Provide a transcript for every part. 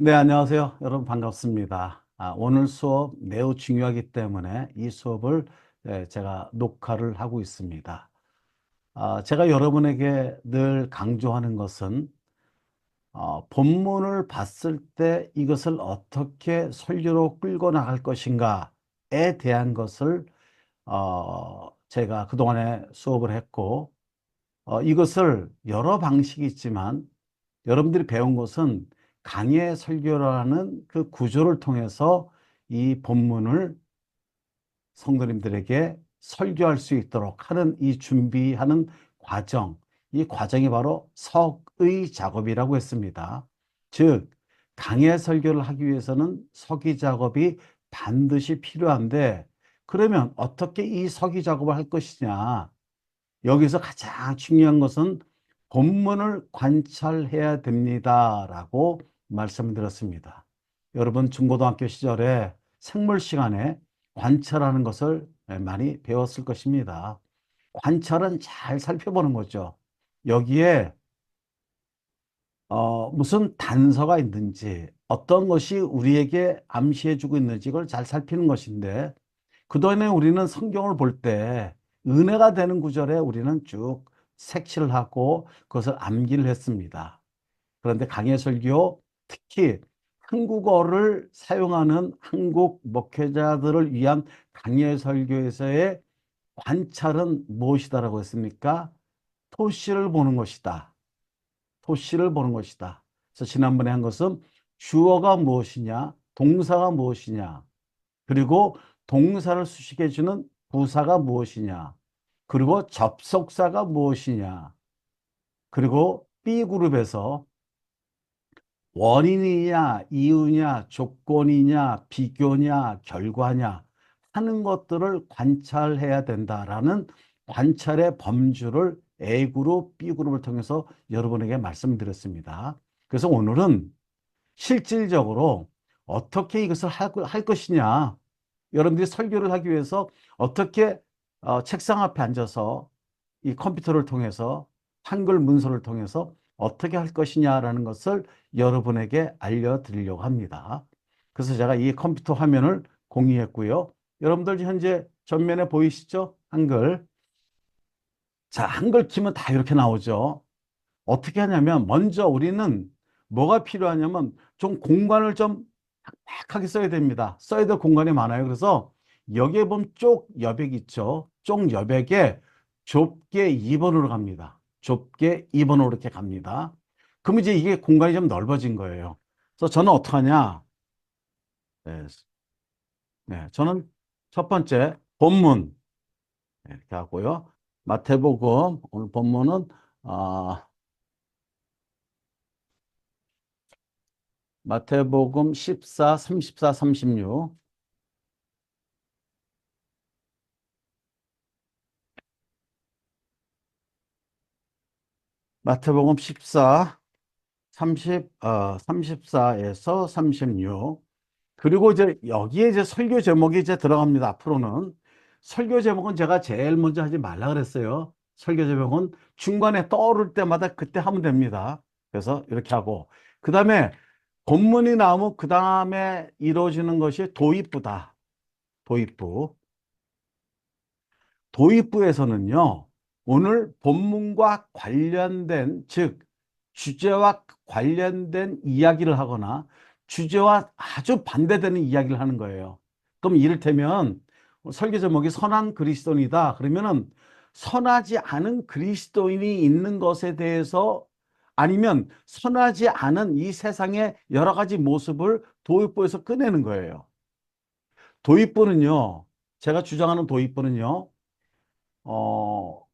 네, 안녕하세요. 여러분 반갑습니다. 오늘 수업 매우 중요하기 때문에 이 수업을 제가 녹화를 하고 있습니다. 제가 여러분에게 늘 강조하는 것은 본문을 봤을 때 이것을 어떻게 설교로 끌고 나갈 것인가에 대한 것을 제가 그동안에 수업을 했고 이것을 여러 방식이 있지만 여러분들이 배운 것은 강의 설교라는 그 구조를 통해서 이 본문을 성도님들에게 설교할 수 있도록 하는 이 준비하는 과정, 이 과정이 바로 석의 작업이라고 했습니다. 즉, 강의 설교를 하기 위해서는 석의 작업이 반드시 필요한데, 그러면 어떻게 이 석의 작업을 할 것이냐? 여기서 가장 중요한 것은 본문을 관찰해야 됩니다라고 말씀드렸습니다. 여러분 중고등학교 시절에 생물 시간에 관찰하는 것을 많이 배웠을 것입니다. 관찰은 잘 살펴보는 거죠. 여기에 무슨 단서가 있는지, 어떤 것이 우리에게 암시해주고 있는지 이걸 잘 살피는 것인데, 그동안에 우리는 성경을 볼 때 은혜가 되는 구절에 우리는 쭉 색칠을 하고 그것을 암기를 했습니다. 그런데 강해 설교, 특히 한국어를 사용하는 한국 목회자들을 위한 강해 설교에서의 관찰은 무엇이다라고 했습니까? 토시를 보는 것이다. 토시를 보는 것이다. 그래서 지난번에 한 것은 주어가 무엇이냐, 동사가 무엇이냐, 그리고 동사를 수식해주는 부사가 무엇이냐, 그리고 접속사가 무엇이냐, 그리고 B그룹에서 원인이냐, 이유냐, 조건이냐, 비교냐, 결과냐 하는 것들을 관찰해야 된다라는 관찰의 범주를 A그룹, B그룹을 통해서 여러분에게 말씀드렸습니다. 그래서 오늘은 실질적으로 어떻게 이것을 할 것이냐, 여러분들이 설교를 하기 위해서 어떻게 책상 앞에 앉아서 이 컴퓨터를 통해서 한글 문서를 통해서 어떻게 할 것이냐라는 것을 여러분에게 알려드리려고 합니다. 그래서 제가 이 컴퓨터 화면을 공유했고요. 여러분들 현재 전면에 보이시죠? 한글. 자, 한글 키면 다 이렇게 나오죠. 어떻게 하냐면 먼저 우리는 뭐가 필요하냐면 좀 공간을 좀 팍팍하게 써야 됩니다. 써야 될 공간이 많아요. 그래서 여기에 보면 쪽 여백 있죠. 쪽 여백에 좁게 2번으로 갑니다. 좁게 2번으로 이렇게 갑니다. 그럼 이제 이게 공간이 좀 넓어진 거예요. 그래서 저는 어떻게 하냐? 네, 저는 첫 번째 본문 이렇게 하고요. 마태복음 오늘 본문은 아, 마태복음 14, 34, 36. 마태복음 14, 34에서 36. 그리고 이제 여기에 이제 설교 제목이 이제 들어갑니다. 앞으로는. 설교 제목은 제가 제일 먼저 하지 말라 그랬어요. 설교 제목은 중간에 떠오를 때마다 그때 하면 됩니다. 그래서 이렇게 하고. 그 다음에 본문이 나오면 그 다음에 이루어지는 것이 도입부다. 도입부. 도입부에서는요, 오늘 본문과 관련된, 즉, 주제와 관련된 이야기를 하거나 주제와 아주 반대되는 이야기를 하는 거예요. 그럼 이를테면 설교 제목이 선한 그리스도인이다. 그러면은 선하지 않은 그리스도인이 있는 것에 대해서 아니면 선하지 않은 이 세상의 여러 가지 모습을 도입부에서 꺼내는 거예요. 도입부는요, 제가 주장하는 도입부는요,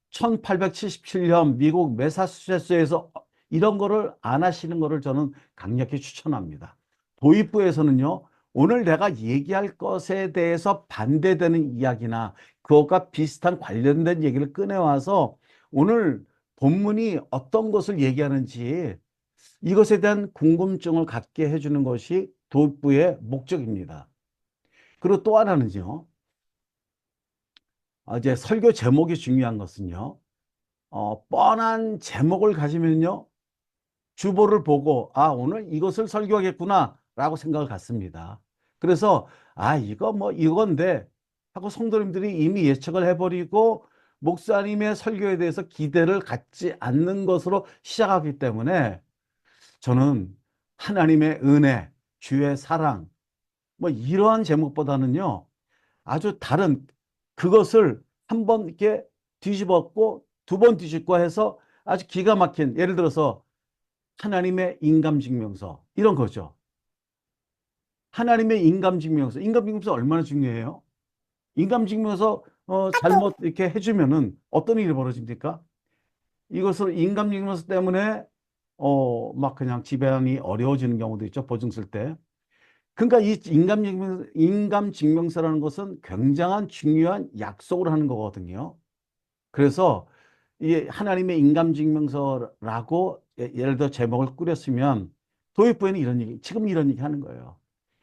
1877년 미국 매사추세츠에서 이런 거를 안 하시는 거를 저는 강력히 추천합니다. 도입부에서는요, 오늘 내가 얘기할 것에 대해서 반대되는 이야기나 그것과 비슷한 관련된 얘기를 꺼내와서 오늘 본문이 어떤 것을 얘기하는지 이것에 대한 궁금증을 갖게 해주는 것이 도입부의 목적입니다. 그리고 또 하나는요, 이제 설교 제목이 중요한 것은요, 뻔한 제목을 가지면요, 주보를 보고 아, 오늘 이것을 설교하겠구나 라고 생각을 갖습니다. 그래서 아, 이거 뭐 이건데 하고 성도님들이 이미 예측을 해버리고 목사님의 설교에 대해서 기대를 갖지 않는 것으로 시작하기 때문에 저는 하나님의 은혜, 주의 사랑, 뭐 이러한 제목보다는요, 아주 다른 그것을 한 번 이렇게 뒤집었고 두 번 뒤집고 해서 아주 기가 막힌, 예를 들어서 하나님의 인감증명서 이런 거죠. 하나님의 인감증명서, 인감증명서 얼마나 중요해요? 인감증명서 잘못 이렇게 해주면은 어떤 일이 벌어집니까? 이것을 인감증명서 때문에 막 그냥 지배하기 어려워지는 경우도 있죠. 보증 쓸 때. 그러니까 이 인감증명서라는 것은 굉장한 중요한 약속을 하는 거거든요. 그래서 이 하나님의 인감증명서라고 예를 들어 제목을 꾸렸으면 도입부에는 이런 얘기, 지금 이런 얘기 하는 거예요.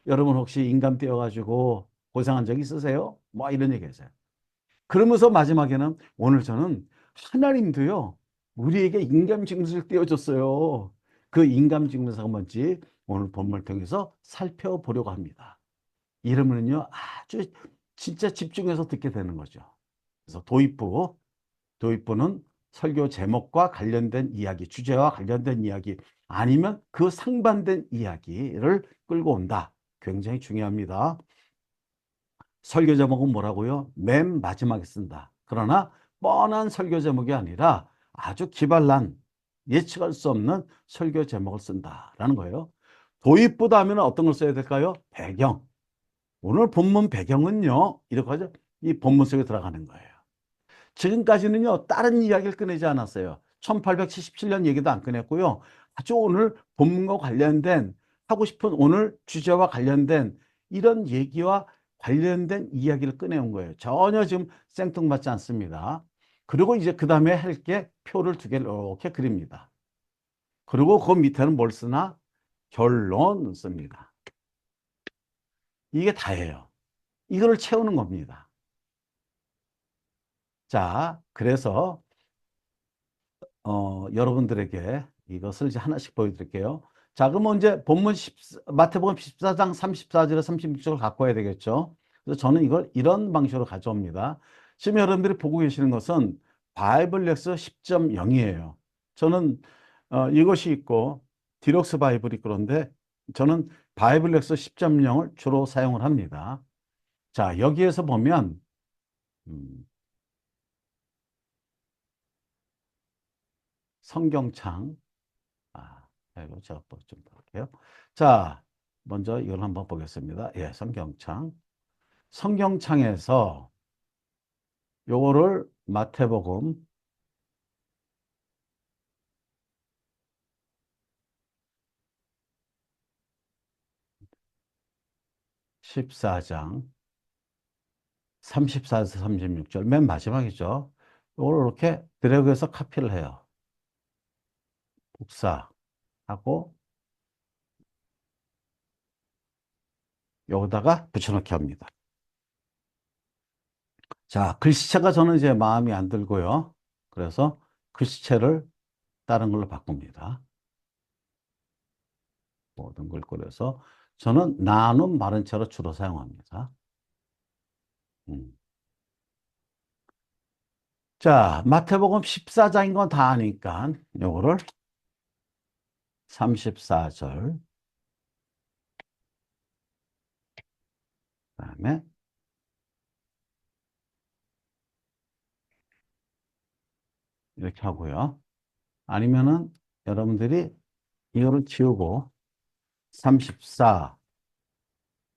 여러분 혹시 인감 떼어가지고 고생한 적 있으세요? 뭐 이런 얘기 했어요. 그러면서 마지막에는 오늘 저는 하나님도요, 우리에게 인감증명서를 떼어줬어요. 그 인감증명서가 뭔지 오늘 본문을 통해서 살펴보려고 합니다. 이러면요, 아주 진짜 집중해서 듣게 되는 거죠. 그래서 도입부는 설교 제목과 관련된 이야기, 주제와 관련된 이야기, 아니면 그 상반된 이야기를 끌고 온다. 굉장히 중요합니다. 설교 제목은 뭐라고요? 맨 마지막에 쓴다. 그러나 뻔한 설교 제목이 아니라 아주 기발난, 예측할 수 없는 설교 제목을 쓴다라는 거예요. 도입부다 하면 어떤 걸 써야 될까요? 배경. 오늘 본문 배경은요, 이렇게 하죠. 이 본문 속에 들어가는 거예요. 지금까지는요, 다른 이야기를 꺼내지 않았어요. 1877년 얘기도 안 꺼냈고요. 아주 오늘 본문과 관련된, 하고 싶은 오늘 주제와 관련된 이런 얘기와 관련된 이야기를 꺼내온 거예요. 전혀 지금 생뚱맞지 않습니다. 그리고 이제 그 다음에 할 게 표를 두 개를 이렇게 그립니다. 그리고 그 밑에는 뭘 쓰나? 결론 씁니다. 이게 다예요. 이거를 채우는 겁니다. 자, 그래서 여러분들에게 이것을 이제 하나씩 보여드릴게요. 자, 그러면 이제 마태복음 14장 34절에 36절을 갖고 와야 되겠죠. 그래서 저는 이걸 이런 방식으로 가져옵니다. 지금 여러분들이 보고 계시는 것은 바이블 렉스 10.0이에요. 저는 이것이 있고 디럭스 바이블이 그런데 저는 바이블 렉스 10.0을 주로 사용을 합니다. 자, 여기에서 보면 음, 성경창 이거 제가 좀 볼게요. 자, 먼저 이걸 한번 보겠습니다. 예, 성경창. 성경창에서 요거를 마태복음 14장 34에서 36절 맨 마지막이죠. 요걸 이렇게 드래그해서 카피를 해요. 복사하고 여기다가 붙여넣기 합니다. 자, 글씨체가 저는 이제 마음에 안 들고요. 그래서 글씨체를 다른 걸로 바꿉니다. 모든 걸 꾸려서 저는 나눔 마른체로 주로 사용합니다. 자, 마태복음 14장인 건 다 아니까 요거를 34절 그다음에 이렇게 하고요. 아니면은 여러분들이 이거를 지우고 34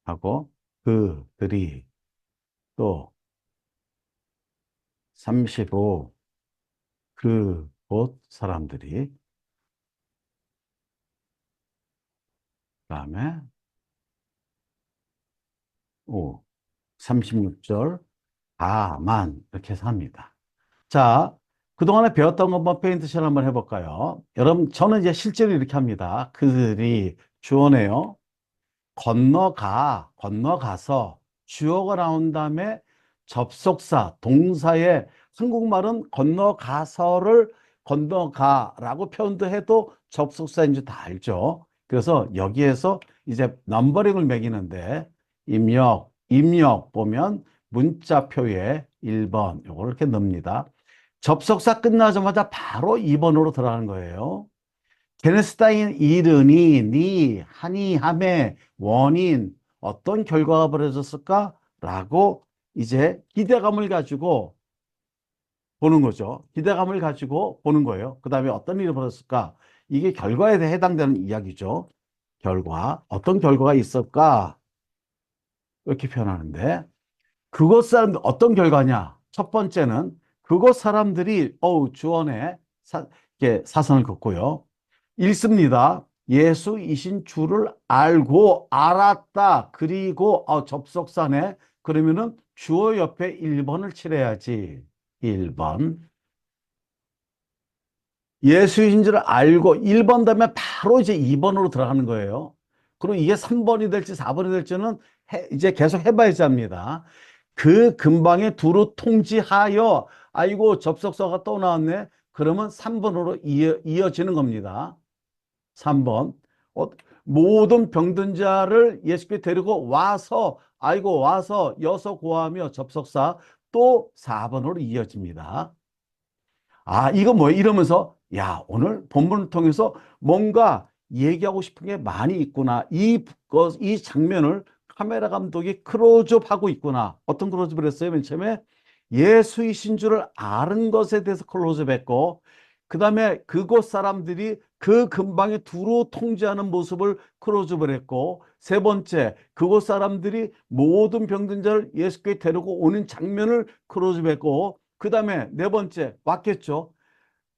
하고 그들이 또 35 그곳 사람들이 그다음에 5 36절 다만 이렇게 해서 합니다. 자, 그동안에 배웠던 거 한번 페인트샷 한번 해볼까요? 여러분, 저는 이제 실제로 이렇게 합니다. 그들이 주어네요. 건너가서 주어가 나온 다음에 접속사, 동사의 한국말은 건너가서를 건너가라고 표현도 해도 접속사인 줄 다 알죠. 그래서 여기에서 이제 넘버링을 매기는데 입력 보면 문자표에 1번 요걸 이렇게 넣습니다. 접속사 끝나자마자 바로 2번으로 들어가는 거예요. 게네스다인 이르니 니 하니 함의 원인 어떤 결과가 벌어졌을까? 라고 이제 기대감을 가지고 보는 거죠. 기대감을 가지고 보는 거예요. 그 다음에 어떤 일이 벌어졌을까? 이게 결과에 대해 해당되는 이야기죠. 결과. 어떤 결과가 있을까? 이렇게 표현하는데 그곳 사람들 어떤 결과냐? 첫 번째는 그곳 사람들이 주원에 이렇게 사선을 긋고요. 읽습니다. 예수이신 줄을 알고 알았다. 그리고 접속사네. 그러면은 주어 옆에 1번을 칠해야지. 1번. 예수인 줄 알고 1번 다음에 바로 이제 2번으로 들어가는 거예요. 그리고 이게 3번이 될지 4번이 될지는 이제 계속 해봐야지 합니다. 그 근방에 두루 통지하여 아이고 접속사가 또 나왔네. 그러면 3번으로 이어지는 겁니다. 3번. 모든 병든 자를 예수께 데리고 와서 아이고 와서 여서 고하며 접속사 또 4번으로 이어집니다. 아, 이거 뭐야? 이러면서, 야, 오늘 본문을 통해서 뭔가 얘기하고 싶은 게 많이 있구나. 이 장면을 카메라 감독이 클로즈업 하고 있구나. 어떤 클로즈업을 했어요? 맨 처음에 예수이신 줄을 아는 것에 대해서 클로즈업 했고, 그 다음에 그곳 사람들이 그 근방에 두루 통제하는 모습을 클로즈업을 했고, 세 번째, 그곳 사람들이 모든 병든 자를 예수께 데리고 오는 장면을 클로즈업 했고, 그 다음에 네 번째 왔겠죠.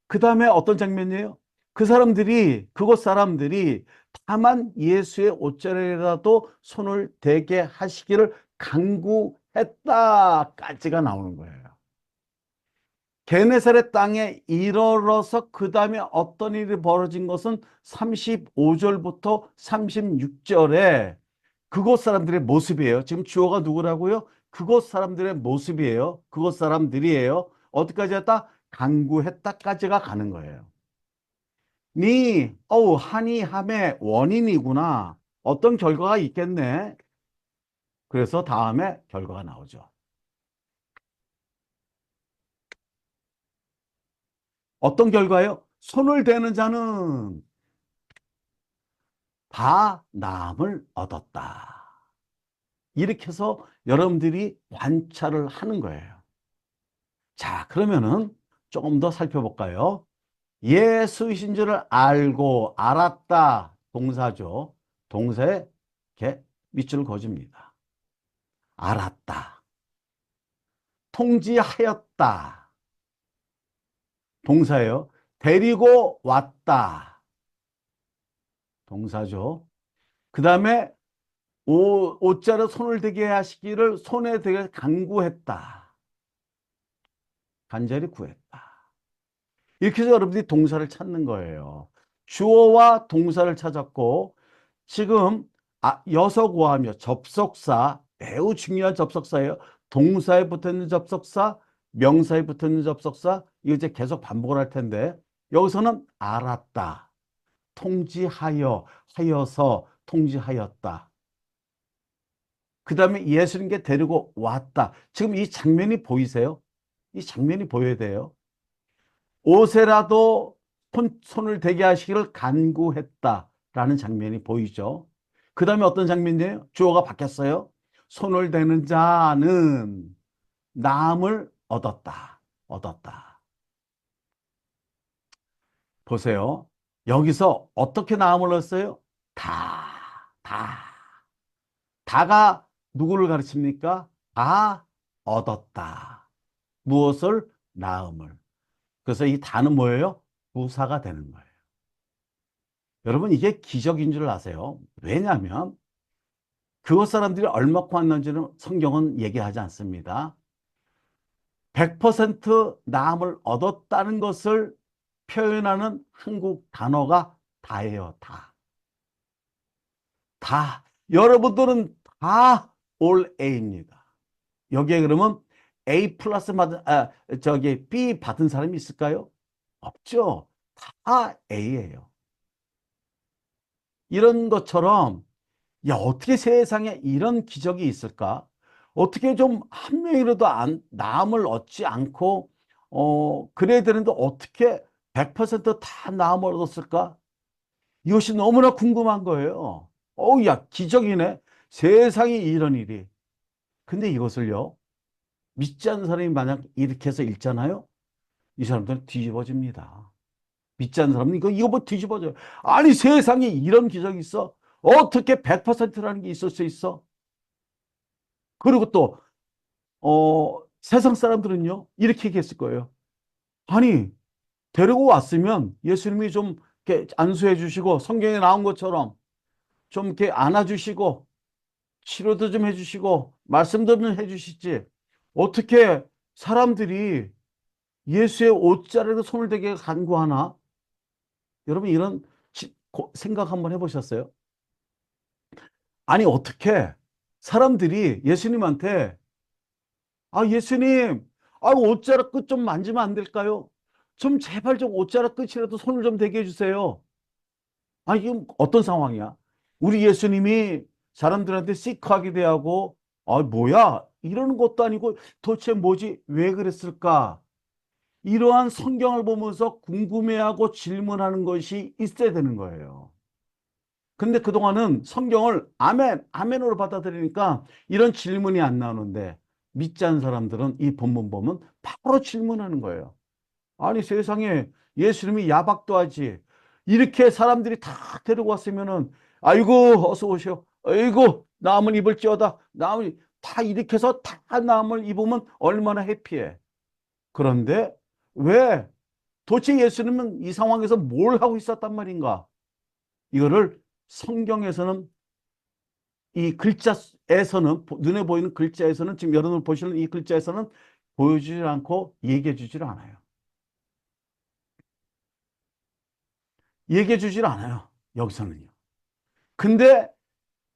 그 다음에 어떤 장면이에요? 그곳 사람들이 다만 예수의 옷자리라도 손을 대게 하시기를 간구했다까지가 나오는 거예요. 게네사렛 땅에 이르러서 그 다음에 어떤 일이 벌어진 것은 35절부터 36절에 그곳 사람들의 모습이에요. 지금 주어가 누구라고요? 그곳 사람들의 모습이에요. 그곳 사람들이에요. 어디까지 했다? 간구했다까지가 가는 거예요. 한이함의 원인이구나. 어떤 결과가 있겠네. 그래서 다음에 결과가 나오죠. 어떤 결과요? 손을 대는 자는 다 나음을 얻었다. 이렇게 해서 여러분들이 관찰을 하는 거예요. 자, 그러면은 조금 더 살펴볼까요? 예수이신 줄을 알고 알았다. 동사죠. 동사에 이렇게 밑줄을 그어줍니다. 알았다. 통지하였다. 동사예요. 데리고 왔다. 동사죠. 그 다음에 옷자로 손을 대게 하시기를 손에 대게 간구했다. 간절히 구했다. 이렇게 해서 여러분들이 동사를 찾는 거예요. 주어와 동사를 찾았고 지금 여서 구하며 접속사 매우 중요한 접속사예요. 동사에 붙어있는 접속사, 명사에 붙어있는 접속사 이거 이제 계속 반복을 할 텐데 여기서는 알았다, 통지하여, 하여서, 통지하였다. 그 다음에 예수님께 데리고 왔다. 지금 이 장면이 보이세요? 이 장면이 보여야 돼요. 옷에라도 손을 대게 하시기를 간구했다라는 장면이 보이죠. 그 다음에 어떤 장면이에요? 주어가 바뀌었어요. 손을 대는 자는 나음을 얻었다. 얻었다. 보세요. 여기서 어떻게 나음을 얻었어요? 다, 다. 다가 누구를 가르칩니까? 다 얻었다. 무엇을? 나음을. 그래서 이 다는 뭐예요? 부사가 되는 거예요. 여러분 이게 기적인 줄 아세요? 왜냐하면 그곳 사람들이 얼마큼 왔는지는 성경은 얘기하지 않습니다. 100% 나음을 얻었다는 것을 표현하는 한국 단어가 다예요. 다. 다. 여러분들은 다 all A입니다. 여기에 그러면 A 플러스 받은, B 받은 사람이 있을까요? 없죠. 다 A예요. 이런 것처럼 야, 어떻게 세상에 이런 기적이 있을까? 어떻게 좀 한 명이라도 나음을 얻지 않고 그래야 되는데 어떻게 100%다 나음을 얻었을까? 이것이 너무나 궁금한 거예요. 어우, 야, 기적이네. 세상에 이런 일이. 근데 이것을요, 믿지 않는 사람이 만약 이렇게 해서 읽잖아요? 이 사람들은 뒤집어집니다. 믿지 않는 사람은 이거 뭐 뒤집어져요. 아니, 세상에 이런 기적이 있어? 어떻게 100%라는 게 있을 수 있어? 그리고 또, 세상 사람들은요, 이렇게 얘기했을 거예요. 아니, 데리고 왔으면 예수님이 좀 이렇게 안수해 주시고, 성경에 나온 것처럼 좀 이렇게 안아주시고, 치료도 좀 해주시고, 말씀도 좀 해주시지. 어떻게 사람들이 예수의 옷자락에 손을 대게 간구하나? 여러분, 이런 생각 한번 해보셨어요? 아니, 어떻게 사람들이 예수님한테, 아, 예수님, 아, 옷자락 끝 좀 만지면 안 될까요? 좀 제발 좀 옷자락 끝이라도 손을 좀 대게 해주세요. 아, 이게 어떤 상황이야? 우리 예수님이 사람들한테 시크하게 대하고, 아, 뭐야? 이러는 것도 아니고 도대체 뭐지? 왜 그랬을까? 이러한 성경을 보면서 궁금해하고 질문하는 것이 있어야 되는 거예요. 근데 그동안은 성경을 아멘, 아멘으로 받아들이니까 이런 질문이 안 나오는데 믿지 않는 사람들은 이 본문 보면 바로 질문하는 거예요. 아니, 세상에 예수님이 야박도 하지. 이렇게 사람들이 다 데리고 왔으면은, 아이고, 어서 오시오. 아이고, 남은 입을지어다. 남은, 다 이렇게 해서 다 남을 입으면 얼마나 해피해. 그런데 왜 도대체 예수님은 이 상황에서 뭘 하고 있었단 말인가? 이거를 성경에서는 이 글자에서는 눈에 보이는 글자에서는 지금 여러분 보시는 이 글자에서는 보여주지 않고 얘기해 주질 않아요. 얘기해 주질 않아요. 여기서는요. 근데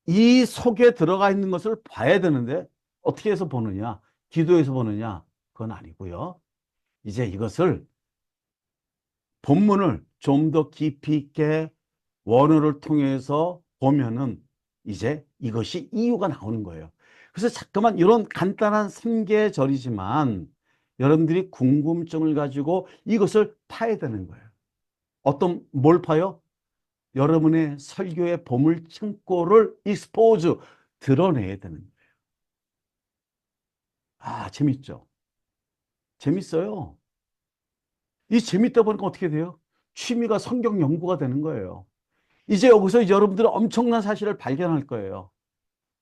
이 속에 들어가 있는 것을 봐야 되는데 어떻게 해서 보느냐? 기도해서 보느냐? 그건 아니고요. 이제 이것을 본문을 좀 더 깊이 있게 원어를 통해서 보면은 이제 이것이 이유가 나오는 거예요. 그래서 자꾸만 이런 간단한 3계절이지만 여러분들이 궁금증을 가지고 이것을 파야 되는 거예요. 어떤 뭘 파요? 여러분의 설교의 보물 창고를 익스포즈 드러내야 되는 거예요. 아, 재밌죠? 재밌어요. 이 재밌다 보니까 어떻게 돼요? 취미가 성경 연구가 되는 거예요. 이제 여기서 여러분들은 엄청난 사실을 발견할 거예요.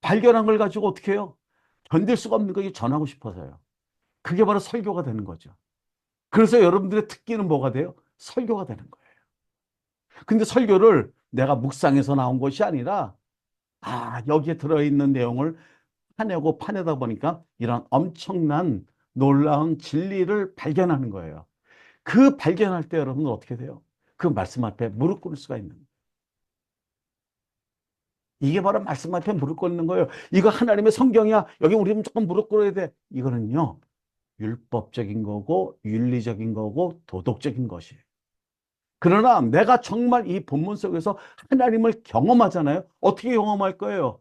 발견한 걸 가지고 어떻게 해요? 견딜 수가 없는 거 전하고 싶어서요. 그게 바로 설교가 되는 거죠. 그래서 여러분들의 특기는 뭐가 돼요? 설교가 되는 거예요. 근데 설교를 내가 묵상해서 나온 것이 아니라 아, 여기에 들어있는 내용을 파내고 파내다 보니까 이런 엄청난 놀라운 진리를 발견하는 거예요. 그 발견할 때 여러분은 어떻게 돼요? 그 말씀 앞에 무릎 꿇을 수가 있는 거예요. 이게 바로 말씀 앞에 무릎 꿇는 거예요. 이거 하나님의 성경이야. 여기 우리 무조건 무릎 꿇어야 돼. 이거는요. 율법적인 거고 윤리적인 거고 도덕적인 것이에요. 그러나 내가 정말 이 본문 속에서 하나님을 경험하잖아요. 어떻게 경험할 거예요?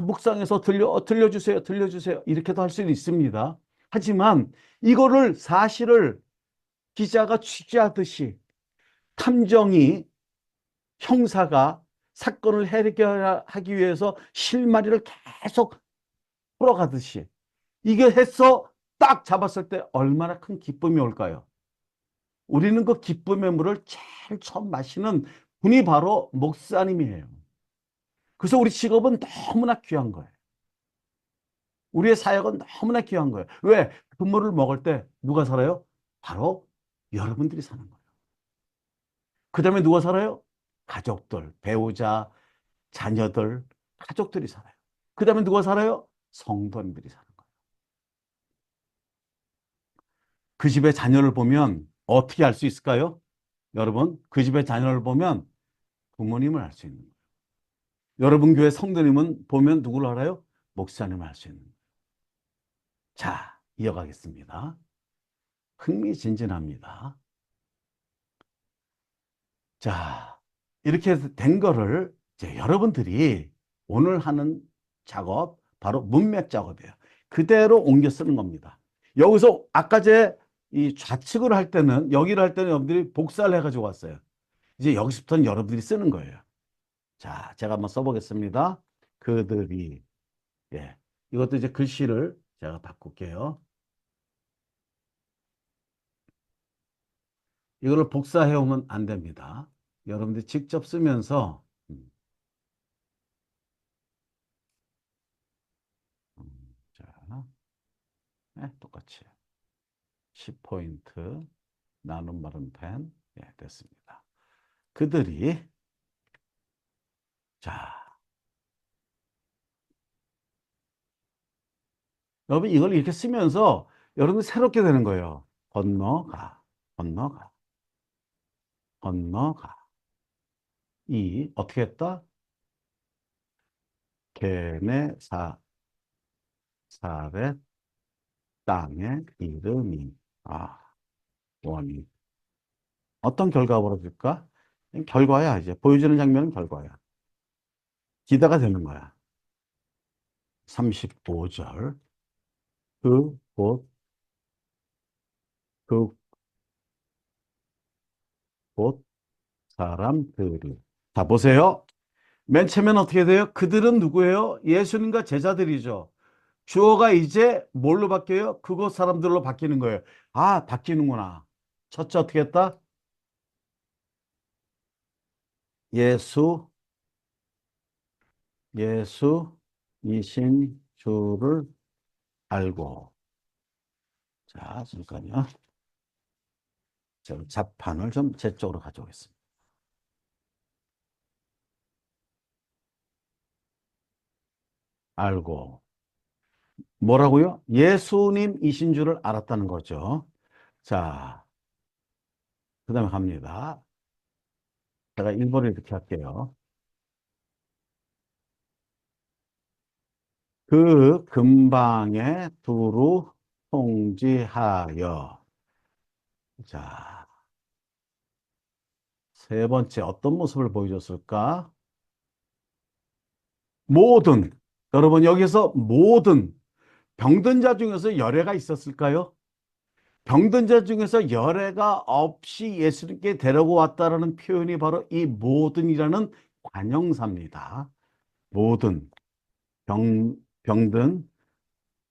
묵상해서 들려주세요. 들려주세요. 이렇게도 할 수는 있습니다. 하지만 이거를 사실을 기자가 취재하듯이 탐정이 형사가 사건을 해결하기 위해서 실마리를 계속 풀어가듯이 이게 해서 딱 잡았을 때 얼마나 큰 기쁨이 올까요? 우리는 그 기쁨의 물을 제일 처음 마시는 분이 바로 목사님이에요. 그래서 우리 직업은 너무나 귀한 거예요. 우리의 사역은 너무나 귀한 거예요. 왜? 그 물을 먹을 때 누가 살아요? 바로 여러분들이 사는 거예요. 그 다음에 누가 살아요? 가족들, 배우자, 자녀들, 가족들이 살아요. 그 다음에 누가 살아요? 성도님들이 사는 거예요. 그 집의 자녀를 보면 어떻게 알 수 있을까요? 여러분, 그 집의 자녀를 보면 부모님을 알 수 있는 거예요. 여러분 교회 성도님은 보면 누구를 알아요? 목사님을 알 수 있는 거예요. 자, 이어가겠습니다. 흥미진진합니다. 자, 이렇게 된 거를 이제 여러분들이 오늘 하는 작업, 바로 문맥 작업이에요. 그대로 옮겨 쓰는 겁니다. 여기서 아까 제 이 좌측을 할 때는, 여기를 할 때는 여러분들이 복사를 해가지고 왔어요. 이제 여기서부터는 여러분들이 쓰는 거예요. 자, 제가 한번 써보겠습니다. 그들이, 예. 이것도 이제 글씨를 제가 바꿀게요. 이거를 복사해 오면 안 됩니다. 여러분들이 직접 쓰면서, 자, 네, 똑같이 10포인트 나눔 마른 펜, 예, 됐습니다. 그들이, 자, 여러분 이걸 이렇게 쓰면서 여러분 새롭게 되는 거예요. 건너가, 건너가, 건너가. 이 어떻게 했다? 게네사렛 땅의 이름이, 아, 원이. 어떤 결과가 벌어질까? 결과야. 이제 보여주는 장면은 결과야. 기대가 되는 거야. 35절. 그 곳, 그 곳 사람들이. 자, 보세요. 맨 처음엔 어떻게 돼요? 그들은 누구예요? 예수님과 제자들이죠. 주어가 이제 뭘로 바뀌어요? 그곳 사람들로 바뀌는 거예요. 아, 바뀌는구나. 첫째 어떻게 했다? 예수, 예수이신 주를 알고. 자, 잠깐요. 제가 자판을 좀 제 쪽으로 가져오겠습니다. 알고. 뭐라고요? 예수님이신 줄을 알았다는 거죠. 자, 그 다음에 갑니다. 제가 일본을 이렇게 할게요. 그 근방에 두루 통지하여. 자, 세 번째 어떤 모습을 보여줬을까? 모든, 여러분 여기서 모든 병든 자 중에서 열애가 있었을까요? 병든 자 중에서 열애가 없이 예수님께 데리고 왔다라는 표현이 바로 이 모든이라는 관형사입니다. 모든 병든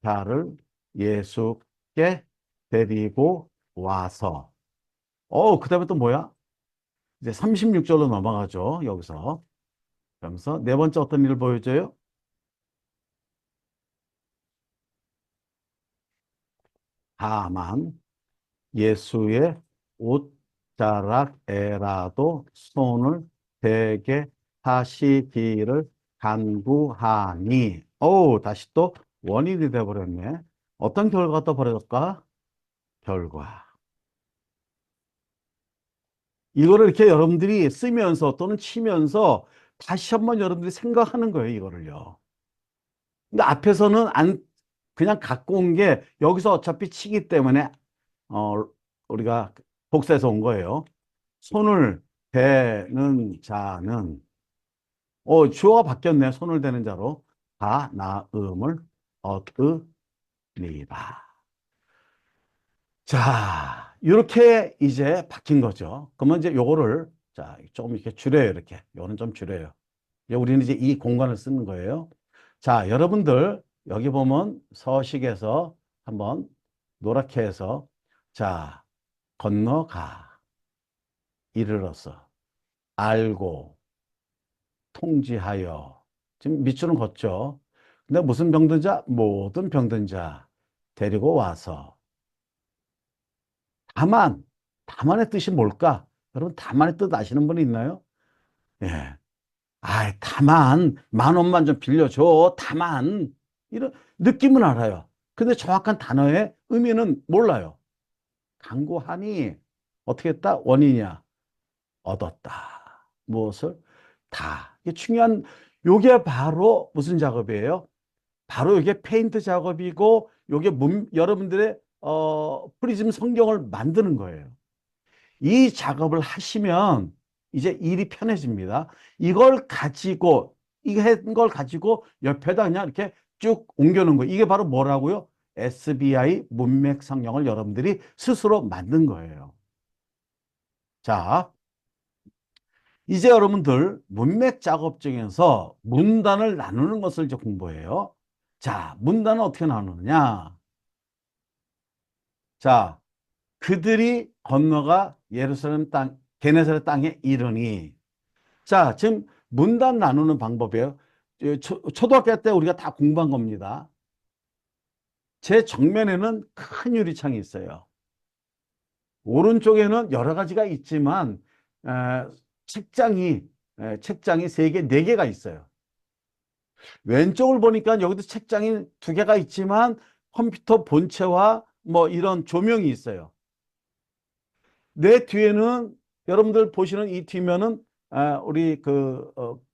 자를 예수께 데리고 와서. 그 다음에 또 뭐야? 이제 36절로 넘어가죠. 여기서. 그러면서 네 번째 어떤 일을 보여줘요? 다만 예수의 옷자락에라도 손을 대게 하시기를 간구하니. 다시 또 원인이 돼버렸네. 어떤 결과가 또 벌어질까? 결과. 이거를 이렇게 여러분들이 쓰면서 또는 치면서 다시 한번 여러분들이 생각하는 거예요, 이거를요. 근데 앞에서는 그냥 갖고 온 게 여기서 어차피 치기 때문에, 어, 우리가 복사해서 온 거예요. 손을 대는 자는, 주어가 바뀌었네. 손을 대는 자로. 다 나음을 얻으리라. 자, 이렇게 이제 바뀐 거죠. 그러면 이제 요거를, 자, 조금 이렇게 줄여요. 이렇게. 요거는 좀 줄여요. 이제 우리는 이제 이 공간을 쓰는 거예요. 자, 여러분들, 여기 보면 서식에서 한번 노랗게 해서, 자, 건너가, 이르러서, 알고, 통지하여. 지금 밑줄은 걷죠. 근데 무슨 병든 자? 모든 병든 자 데리고 와서. 다만, 다만의 뜻이 뭘까? 여러분, 다만의 뜻 아시는 분 있나요? 예. 다만, 10,000원만 좀 빌려줘. 다만. 이런 느낌은 알아요. 근데 정확한 단어의 의미는 몰라요. 강구하니, 어떻게 했다? 원인이야. 얻었다. 무엇을? 다. 이게 중요한, 요게 바로 무슨 작업이에요? 바로 이게 페인트 작업이고, 요게 여러분들의, 프리즘 성경을 만드는 거예요. 이 작업을 하시면 이제 일이 편해집니다. 이걸 가지고, 이거 한 걸 가지고 옆에다 그냥 이렇게 쭉 옮겨놓은 거예요. 이게 바로 뭐라고요? SBI 문맥 성형을 여러분들이 스스로 만든 거예요. 자, 이제 여러분들 문맥 작업 중에서 문단을 나누는 것을 이제 공부해요. 자, 문단은 어떻게 나누느냐? 자, 그들이 건너가 예루살렘 땅, 게네사렛 땅에 이르니. 자, 지금 문단 나누는 방법이에요. 초등학교 때 우리가 다 공부한 겁니다. 제 정면에는 큰 유리창이 있어요. 오른쪽에는 여러 가지가 있지만 에, 책장이 책장이 세 개, 네 개가 있어요. 왼쪽을 보니까 여기도 책장이 두 개가 있지만 컴퓨터 본체와 뭐 이런 조명이 있어요. 내 뒤에는 여러분들 보시는 이 뒤면은 우리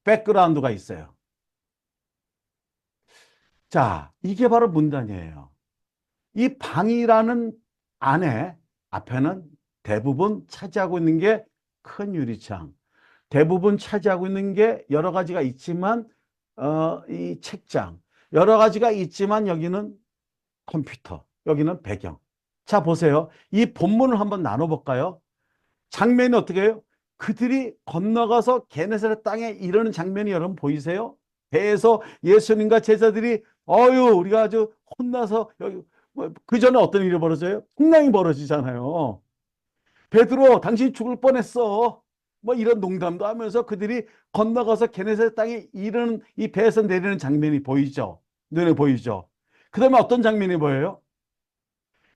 백그라운드가 있어요. 자, 이게 바로 문단이에요. 이 방이라는 안에 앞에는 대부분 차지하고 있는 게 큰 유리창, 대부분 차지하고 있는 게 여러 가지가 있지만 이 책장, 여러 가지가 있지만 여기는 컴퓨터, 여기는 배경. 자, 보세요. 이 본문을 한번 나눠볼까요? 장면이 어떻게 해요? 그들이 건너가서 게네사렛 땅에 이르는 장면이 여러분 보이세요? 배에서 예수님과 제자들이 우리가 아주 혼나서 여기 그 전에 어떤 일이 벌어져요? 풍랑이 벌어지잖아요. 베드로 당신 죽을 뻔했어. 뭐 이런 농담도 하면서 그들이 건너가서 게네사렛 땅에 이르는 이 배에서 내리는 장면이 보이죠. 눈에 보이죠. 그다음에 어떤 장면이 보여요?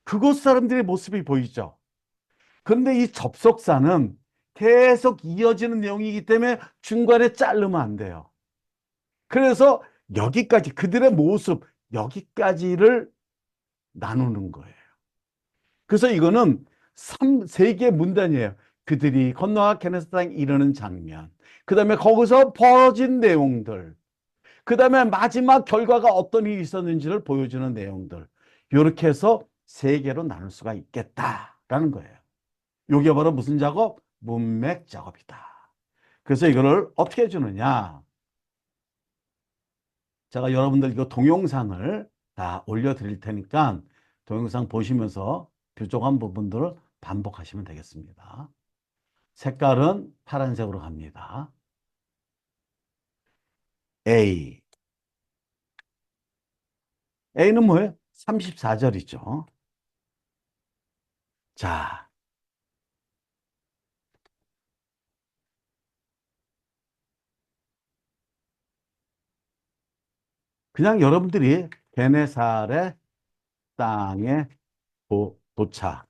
그곳 사람들의 모습이 보이죠. 그런데 이 접속사는 계속 이어지는 내용이기 때문에 중간에 자르면 안 돼요. 그래서 여기까지 그들의 모습 여기까지를 나누는 거예요. 그래서 이거는 세 개의 문단이에요. 그들이 건너가 게네사렛 땅에 이르는 장면, 그 다음에 거기서 벌어진 내용들, 그 다음에 마지막 결과가 어떤 일이 있었는지를 보여주는 내용들, 이렇게 해서 세 개로 나눌 수가 있겠다라는 거예요. 이게 바로 무슨 작업? 문맥 작업이다. 그래서 이거를 어떻게 해주느냐? 제가 여러분들 이거 동영상을 다 올려드릴 테니까 동영상 보시면서 부족한 부분들을 반복하시면 되겠습니다. 색깔은 파란색으로 갑니다. A. A는 뭐예요? 34절이죠. 자, 그냥 여러분들이 게네사렛 땅에 도착한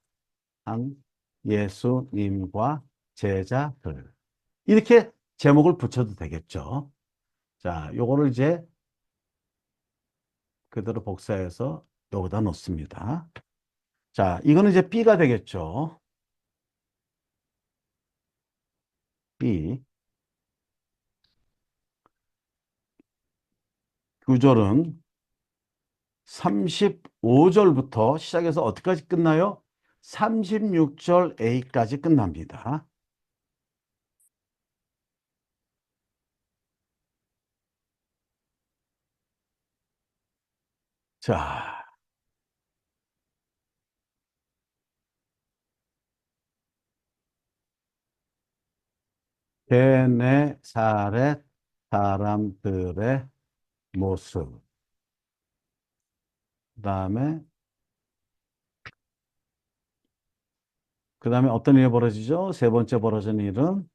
예수님과 제자들. 이렇게 제목을 붙여도 되겠죠. 자, 요거를 이제 그대로 복사해서 여기다 놓습니다. 자, 이거는 이제 B가 되겠죠. B. 구절은 35절부터 시작해서 어디까지 끝나요? 36절 A까지 끝납니다. 자, 게네사렛 사람들의 모습. 그다음에 그다음에 어떤 일이 벌어지죠? 세 번째 벌어진 일은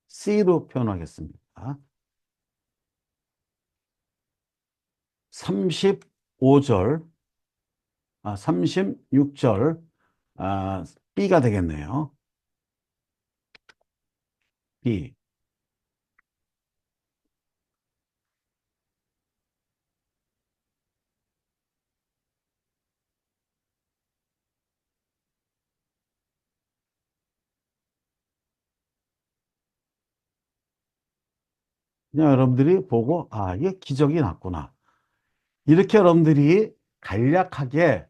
C로 표현하겠습니다. 35절, 36절, B가 되겠네요. B. 그냥 여러분들이 보고, 이게 기적이 났구나. 이렇게 여러분들이 간략하게,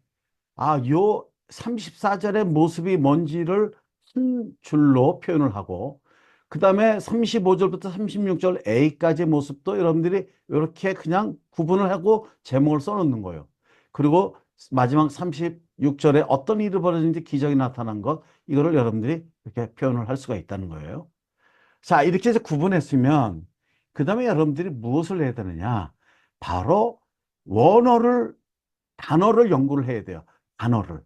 요 34절의 모습이 뭔지를 한 줄로 표현을 하고, 그 다음에 35절부터 36절 A까지 모습도 여러분들이 이렇게 그냥 구분을 하고 제목을 써놓는 거예요. 그리고 마지막 36절에 어떤 일이 벌어졌는지 기적이 나타난 것, 이거를 여러분들이 이렇게 표현을 할 수가 있다는 거예요. 자, 이렇게 해서 구분했으면, 그 다음에 여러분들이 무엇을 해야 되느냐? 바로 원어를, 단어를 연구를 해야 돼요. 단어를.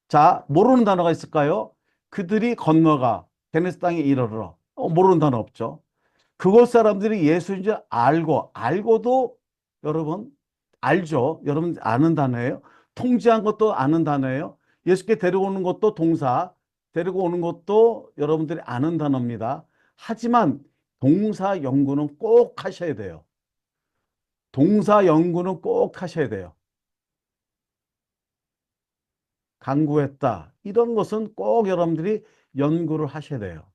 자, 모르는 단어가 있을까요? 그들이 건너가 베네스 땅에 이르러. 모르는 단어 없죠. 그곳 사람들이 예수인 줄 알고도 여러분 알죠. 여러분 아는 단어예요. 통제한 것도 아는 단어예요. 예수께 데려오는 것도 동사, 데리고 오는 것도 여러분들이 아는 단어입니다. 하지만 동사 연구는 꼭 하셔야 돼요. 동사 연구는 꼭 하셔야 돼요. 강구했다. 이런 것은 꼭 여러분들이 연구를 하셔야 돼요.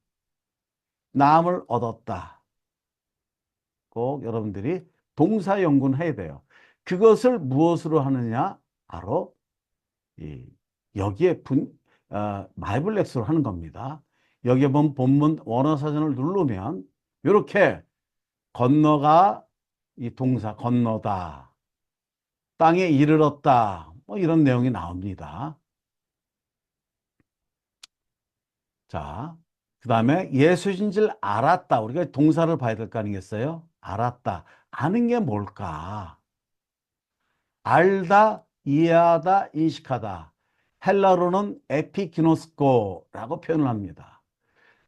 남을 얻었다. 꼭 여러분들이 동사 연구는 해야 돼요. 그것을 무엇으로 하느냐? 바로 이 여기에 마이블렉스로 하는 겁니다. 여기에 보면 본문 원어 사전을 누르면 이렇게 건너가 이 동사 건너다. 땅에 이르렀다. 뭐 이런 내용이 나옵니다. 자, 그 다음에 예수인 줄 알았다. 우리가 동사를 봐야 될 거 아니겠어요? 알았다. 아는 게 뭘까? 알다, 이해하다, 인식하다. 헬라로는 에피기노스코라고 표현을 합니다.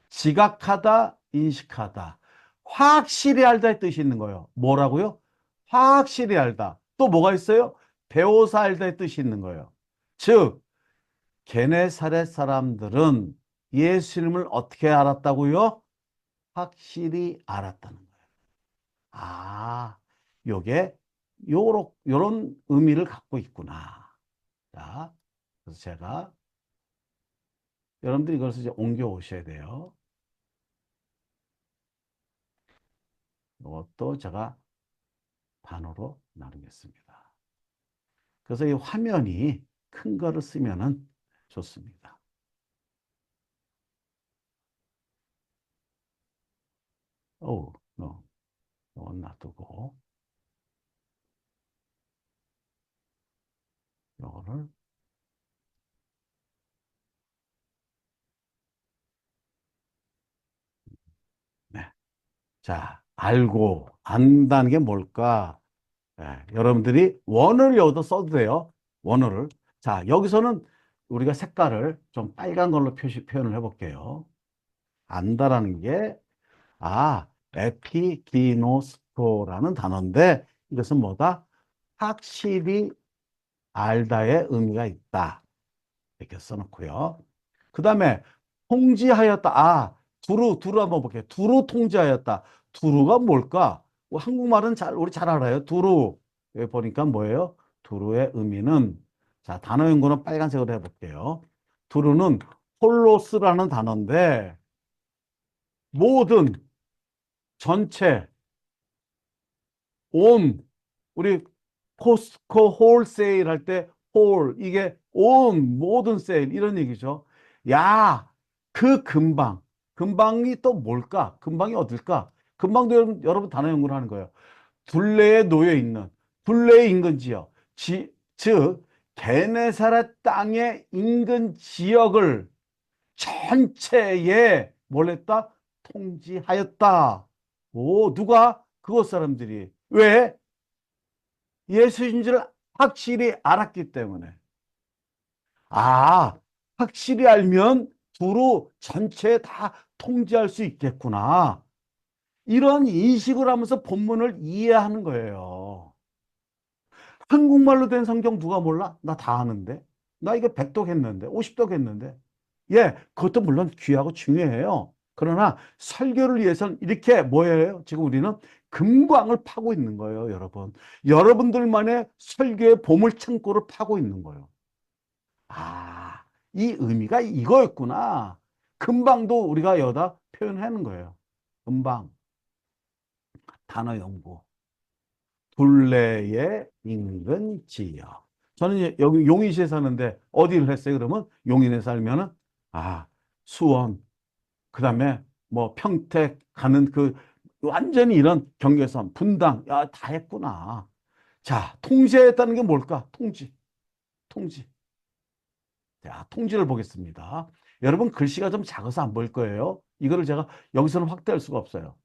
지각하다, 인식하다. 확실히 알다의 뜻이 있는 거예요. 뭐라고요? 확실히 알다. 또 뭐가 있어요? 배워서 알다의 뜻이 있는 거예요. 즉, 게네사렛 사람들은 예수님을 어떻게 알았다고요? 확실히 알았다는 거예요. 아, 요게 요런 의미를 갖고 있구나. 자, 그래서 제가 여러분들이 이것을 이제 옮겨 오셔야 돼요. 이것도 제가 반으로 나누겠습니다. 그래서 이 화면이 큰 거를 쓰면은 좋습니다. 이건 놔두고 이거를 네. 자, 알고 안다는 게 뭘까? 네, 여러분들이 원어를 여기다 써도 돼요. 원어를. 자, 여기서는 우리가 색깔을 좀 빨간 걸로 표현을 해볼게요. 안다라는 게, 에피기노스코라는 단어인데, 이것은 뭐다? 확실히 알다의 의미가 있다. 이렇게 써놓고요. 그 다음에 통지하였다. 두루 한번 볼게요. 두루 통지하였다. 두루가 뭘까? 한국말은 우리 잘 알아요. 두루. 여기 보니까 뭐예요? 두루의 의미는, 자, 단어 연구는 빨간색으로 해볼게요. 두루는 홀로스라는 단어인데, 모든, 전체, 온, 우리 코스코 홀세일 할 때 이게 온 모든 세일 이런 얘기죠. 야, 그 금방이 또 뭘까? 금방이 어딜까? 금방도 여러분 단어 연구를 하는 거예요. 둘레에 놓여 있는 둘레의 인근 지역, 즉 게네사렛 땅의 인근 지역을 전체에 뭘 했다? 통지하였다. 누가? 그곳 사람들이. 왜? 예수인 줄 확실히 알았기 때문에. 아, 확실히 알면 두루 전체 다 통제할 수 있겠구나. 이런 인식을 하면서 본문을 이해하는 거예요. 한국말로 된 성경 누가 몰라? 나 다 아는데. 나 이거 100독 했는데, 50독 했는데. 예, 그것도 물론 귀하고 중요해요. 그러나 설교를 위해서는 이렇게 뭐예요? 지금 우리는 금광을 파고 있는 거예요, 여러분. 여러분들만의 설교의 보물창고를 파고 있는 거예요. 아, 이 의미가 이거였구나. 금방도 우리가 여기다 표현하는 거예요. 금방, 단어 연구. 둘레의 인근 지역. 저는 여기 용인시에 사는데 어디를 했어요? 그러면 용인에 살면은, 아, 수원, 그다음에 뭐 평택 가는 그 완전히 이런 경계선, 분당, 야, 다 했구나. 자, 통제했다는 게 뭘까? 통지, 통지. 자, 통지를 보겠습니다. 여러분 글씨가 좀 작아서 안 보일 거예요. 이거를 제가 여기서는 확대할 수가 없어요.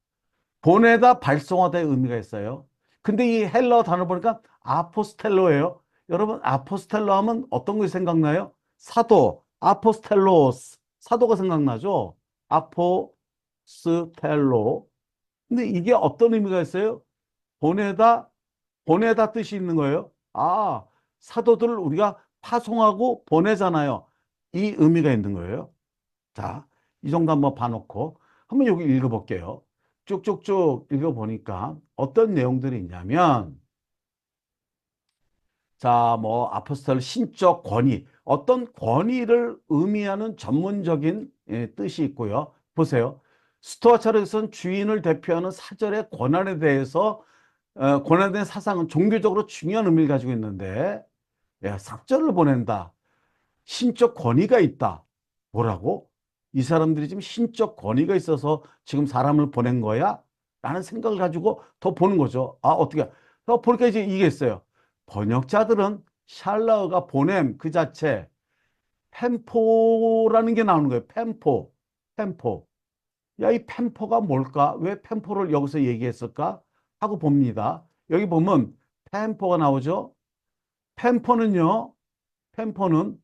보내다 발송하다의 의미가 있어요. 근데 이 헬러 단어 보니까 아포스텔로예요. 여러분 아포스텔로 하면 어떤 게 생각나요? 사도, 아포스텔로스, 사도가 생각나죠? 아포스텔로. 근데 이게 어떤 의미가 있어요? 보내다, 보내다 뜻이 있는 거예요. 아, 사도들을 우리가 파송하고 보내잖아요. 이 의미가 있는 거예요. 자, 이 정도 한번 봐놓고 한번 여기 읽어볼게요. 쭉쭉쭉 읽어보니까 어떤 내용들이 있냐면, 자, 뭐 아포스톨 신적 권위, 어떤 권위를 의미하는 전문적인 뜻이 있고요. 보세요. 스토아 철학에서는 주인을 대표하는 사절의 권한에 대해서 권한에 대한 사상은 종교적으로 중요한 의미를 가지고 있는데, 삭절을 보낸다. 신적 권위가 있다. 뭐라고? 이 사람들이 지금 신적 권위가 있어서 지금 사람을 보낸 거야? 라는 생각을 가지고 더 보는 거죠. 아, 어떻게? 더 보니까 이제 이게 있어요. 번역자들은 샬라어가 보냄 그 자체, 펜포라는 게 나오는 거예요. 펜포. 펜포. 야, 이 펜포가 뭘까? 왜 펜포를 여기서 얘기했을까? 하고 봅니다. 여기 보면 펜포가 나오죠? 펜포는요, 펜포는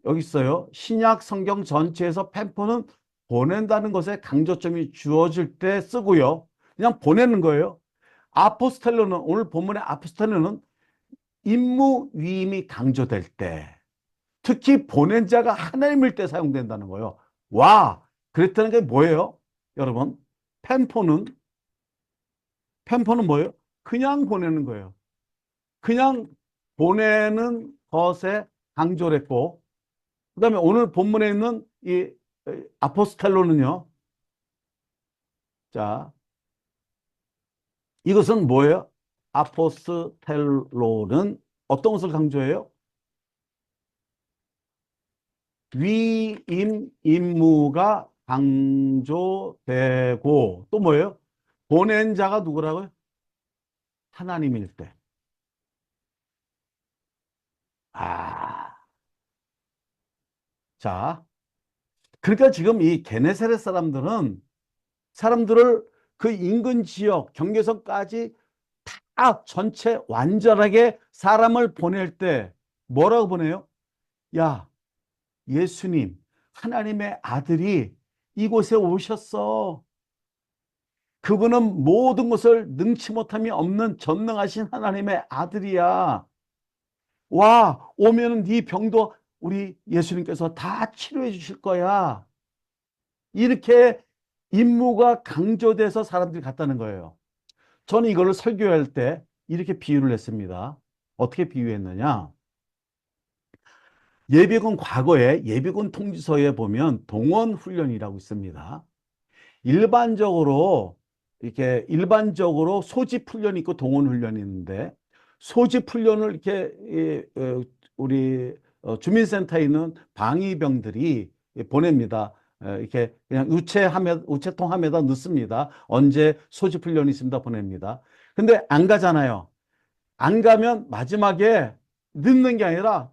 여기 있어요. 신약 성경 전체에서 펜포는 보낸다는 것에 강조점이 주어질 때 쓰고요. 그냥 보내는 거예요. 아포스텔로는, 오늘 본문의 아포스텔로는 임무 위임이 강조될 때, 특히 보낸 자가 하나님일 때 사용된다는 거예요. 와, 그랬다는 게 뭐예요? 여러분, 펜포는, 펜포는 뭐예요? 그냥 보내는 거예요. 그냥 보내는 것에 강조를 했고, 그 다음에 오늘 본문에 있는 이 아포스텔로는요. 자, 이것은 뭐예요? 아포스텔로는 어떤 것을 강조해요? 위임 임무가 강조되고 또 뭐예요? 보낸 자가 누구라고요? 하나님일 때. 아, 자, 그러니까 지금 이 게네사렛 사람들은 사람들을 그 인근 지역 경계선까지 다 전체 완전하게 사람을 보낼 때 뭐라고 보내요? 야, 예수님, 하나님의 아들이 이곳에 오셨어. 그분은 모든 것을 능치 못함이 없는 전능하신 하나님의 아들이야. 와, 오면은 네 병도 우리 예수님께서 다 치료해 주실 거야. 이렇게 임무가 강조돼서 사람들이 갔다는 거예요. 저는 이거를 설교할 때 이렇게 비유를 했습니다. 어떻게 비유했느냐? 예비군 과거에 예비군 통지서에 보면 동원 훈련이라고 있습니다. 일반적으로 소집 훈련이 있고 동원 훈련이 있는데 소집 훈련을 이렇게 우리 주민센터에 있는 방위병들이 보냅니다. 이렇게 그냥 우체통함에다 넣습니다. 언제 소집 훈련이 있습니다. 보냅니다. 근데 안 가잖아요. 안 가면 마지막에 늦는 게 아니라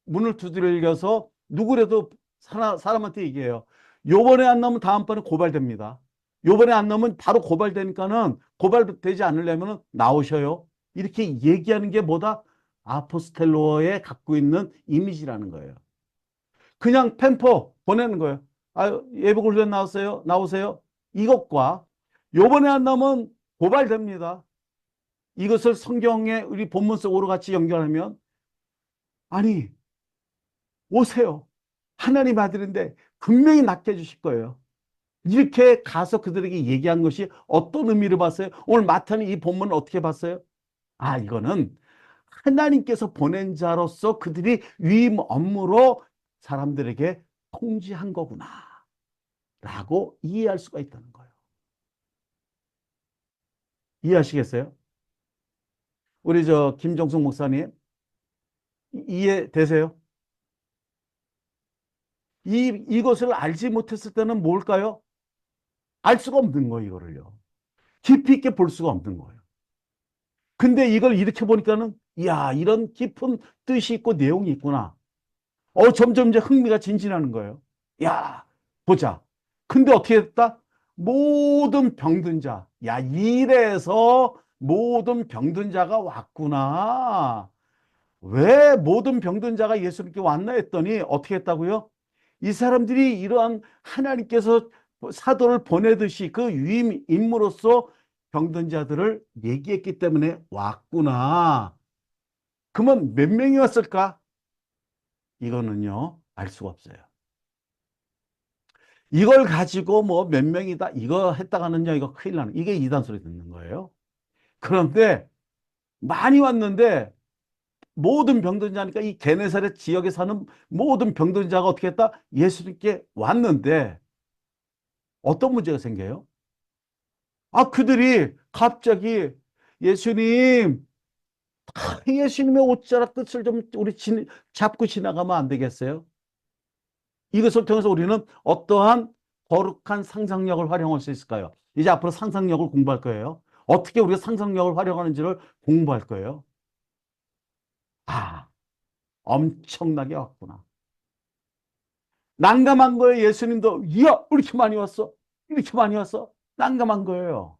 문을 두드려서 누구라도 사람한테 얘기해요. 요번에 안 나오면 다음번에 고발됩니다. 요번에 안 나오면 바로 고발되니까는 고발되지 않으려면 나오셔요. 이렇게 얘기하는 게 뭐다? 아포스텔로에 갖고 있는 이미지라는 거예요. 그냥 펜포 보내는 거예요. 아, 예비군련 나왔어요. 나오세요. 이것과 요번에 안 나오면 고발됩니다. 이것을 성경의 우리 본문 속으로 같이 연결하면 아니 오세요. 하나님 아들인데 분명히 낫게 해주실 거예요. 이렇게 가서 그들에게 얘기한 것이 어떤 의미를 봤어요? 오늘 마태는 이 본문을 어떻게 봤어요? 아, 이거는 하나님께서 보낸 자로서 그들이 위임 업무로 사람들에게 통지한 거구나. 라고 이해할 수가 있다는 거예요. 이해하시겠어요? 우리 김정숙 목사님, 이해되세요? 이것을 알지 못했을 때는 뭘까요? 알 수가 없는 거예요, 이거를요. 깊이 있게 볼 수가 없는 거예요. 근데 이걸 이렇게 보니까는, 이야, 이런 깊은 뜻이 있고 내용이 있구나. 점점 이제 흥미가 진진하는 거예요. 야, 보자. 근데 어떻게 됐다? 모든 병든 자. 야, 이래서 모든 병든 자가 왔구나. 왜 모든 병든 자가 예수님께 왔나 했더니 어떻게 했다고요? 이 사람들이 이러한 하나님께서 사도를 보내듯이 그 유임 인물로서 병든 자들을 얘기했기 때문에 왔구나. 그러면 몇 명이 왔을까? 이거는요, 알 수가 없어요. 이걸 가지고 뭐 몇 명이다, 이거 했다가는요, 이거 큰일 나는, 이게 이단 소리 듣는 거예요. 그런데 많이 왔는데 모든 병든 자니까 이 게네사렛 지역에 사는 모든 병든 자가 어떻게 했다? 예수님께 왔는데 어떤 문제가 생겨요? 그들이 갑자기 예수님, 예수님의 옷자락 끝을 좀 우리 잡고 지나가면 안 되겠어요? 이것을 통해서 우리는 어떠한 거룩한 상상력을 활용할 수 있을까요? 이제 앞으로 상상력을 공부할 거예요. 어떻게 우리가 상상력을 활용하는지를 공부할 거예요. 아, 엄청나게 왔구나. 난감한 거예요. 예수님도, 이야, 왜 이렇게 많이 왔어? 이렇게 많이 왔어? 난감한 거예요.